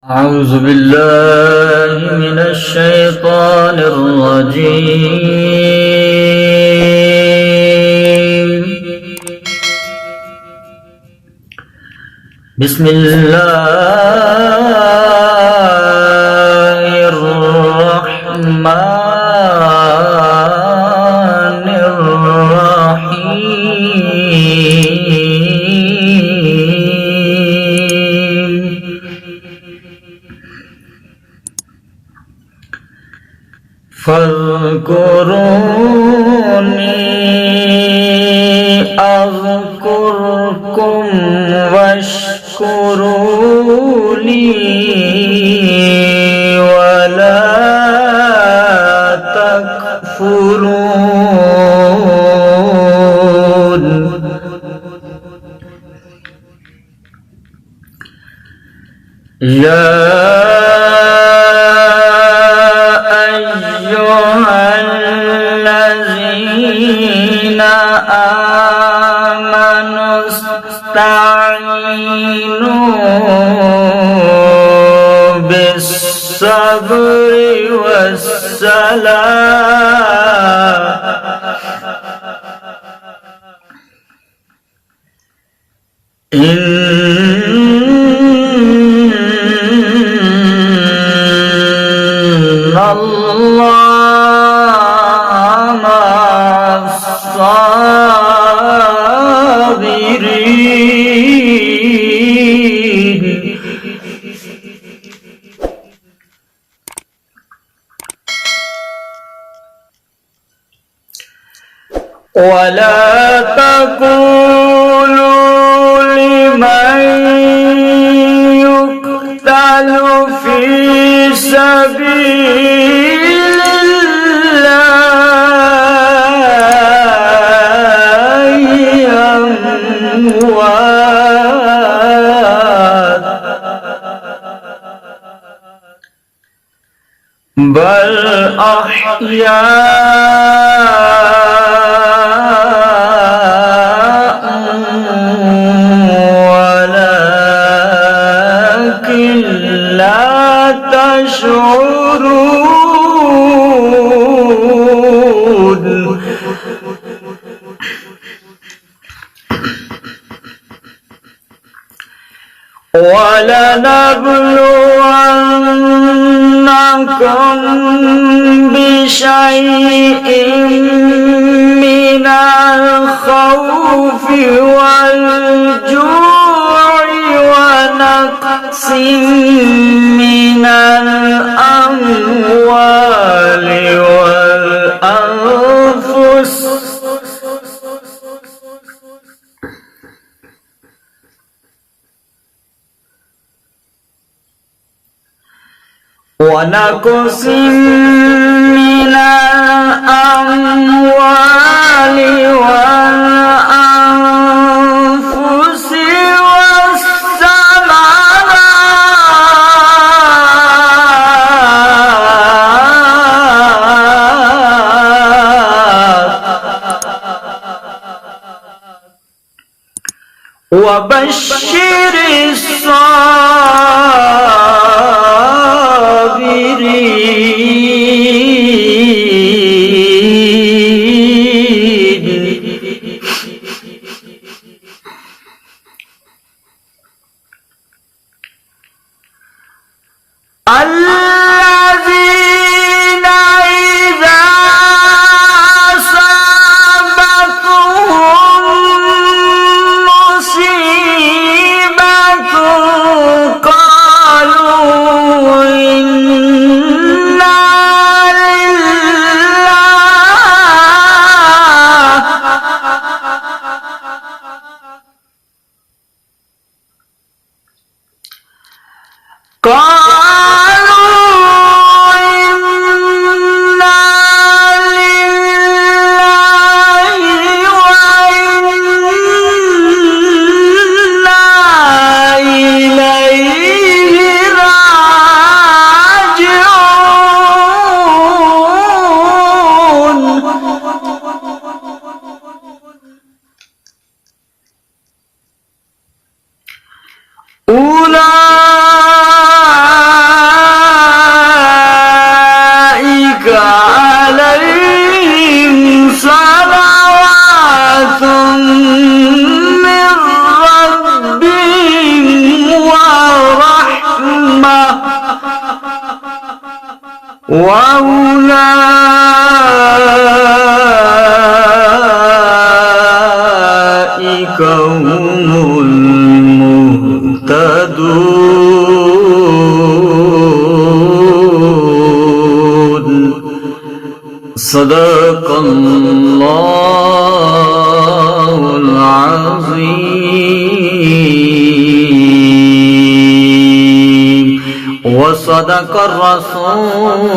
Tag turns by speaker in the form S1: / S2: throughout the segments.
S1: أعوذ بالله من الشيطان الرجيم. بسم الله الرحمن الرحيم. فاذكروني أذكركم واشكروا لي ولا تكفرون. يا الذين آمنوا استعينوا بالصبر والصلاة إن الله مع الصابرين. ولا تقولوا لمن يقتل في سبيل الله أموات بل أحياء ولكن لا تشعرون. ولنبلونكم بشيء من الخوف والجوع ونقص من الأموال والأنفس ونقص من الأموال والأنفس والثمرات وبشر الصابرين. الذين إذا أصابتهم مصيبة قالوا إنا أولئك وأولئك هم المهتدون. صدق الله العظيم وصدق الرسول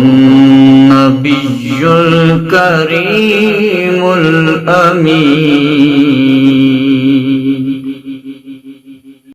S1: النبي الكريم الأمين.